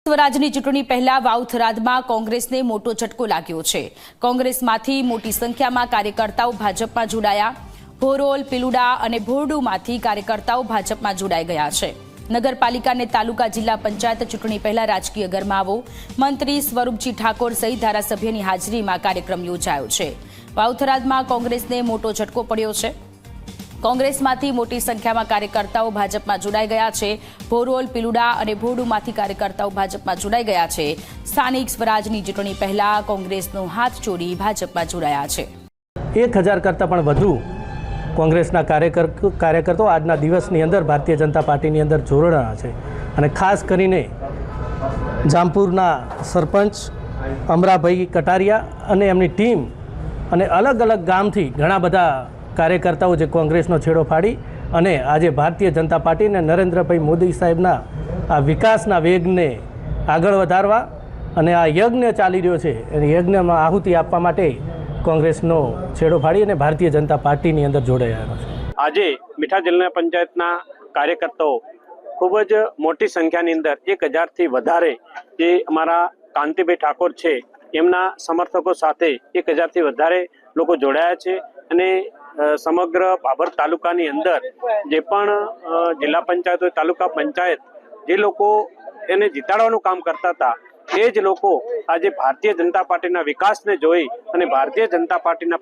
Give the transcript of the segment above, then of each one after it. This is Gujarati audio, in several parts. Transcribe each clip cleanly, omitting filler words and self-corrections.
સ્વરાજની ચૂંટણી પહેલા વાઉથરાદમાં કોંગ્રેસને મોટો ઝટકો લાગ્યો છે। કોંગ્રેસમાંથી મોટી સંખ્યામાં કાર્યકર્તાઓ ભાજપમાં જોડાયા। ભોરોલ, પીલુડા અને ભોરડુમાંથી કાર્યકર્તાઓ ભાજપમાં જોડાઈ ગયા છે। નગરપાલિકા અને તાલુકા જિલ્લા પંચાયત ચૂંટણી પહેલા રાજકીય ગરમાવો, મંત્રી સ્વરૂપજી ઠાકોર સહિત ધારાસભ્યની હાજરીમાં કાર્યક્રમ યોજાયો છે। વાઉથરાદમાં કોંગ્રેસને મોટો ઝટકો પડ્યો છે। કોંગ્રેસમાંથી મોટી સંખ્યામાં કાર્યકર્તાઓ ભાજપમાં જોડાઈ ગયા છે। ભોરોલ, પીલુડા અને ભોરડુમાંથી કાર્યકર્તાઓ ભાજપમાં જોડાઈ ગયા છે। સ્થાનિક સ્વરાજની ચૂંટણી પહેલા કોંગ્રેસનો હાથ જોડી ભાજપમાં જોડાયા છે। 1000 કરતાં પણ વધુ કોંગ્રેસના કાર્યકર્તાઓ આજના દિવસની અંદર ભારતીય જનતા પાર્ટીની અંદર જોડાણા છે અને ખાસ કરીને જામપુરના સરપંચ અમરાભાઈ કટારિયા અને એમની ટીમ અને અલગ અલગ ગામથી ઘણા બધા કાર્યકર્તાઓ જે કોંગ્રેસનો છેડો ફાડી અને આજે ભારતીય જનતા પાર્ટી અને નરેન્દ્રભાઈ મોદી સાહેબના આ વિકાસના વેગને આગળ વધારવા અને આ યજ્ઞ ચાલી રહ્યો છે એ યજ્ઞમાં આહુતિ આપવા માટે કોંગ્રેસનો છેડો ફાડી અને ભારતીય જનતા પાર્ટીની અંદર જોડાયા છે। આજે મીઠા જિલ્લા પંચાયતના કાર્યકર્તાઓ ખૂબ જ મોટી સંખ્યાની અંદર 1000થી વધારે જે અમારા કાંતિભાઈ ઠાકોર છે એમના સમર્થકો સાથે 1000થી વધારે લોકો જોડાયા છે અને સમગ્ર બાબર તાલુકાની અંદર જે પણ જિલ્લા પંચાયત હોય, તાલુકા પંચાયત જે લોકો એને જીતાડવાનું કામ કરતા હતા એ જ લોકો આજે ભારતીય જનતા પાર્ટીના વિકાસને જોઈ અને ભારતીય જનતા પાર્ટીના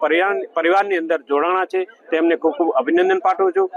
પરિવારની અંદર જોડાણા છે। તેમને ખૂબ ખૂબ અભિનંદન પાઠવું છું।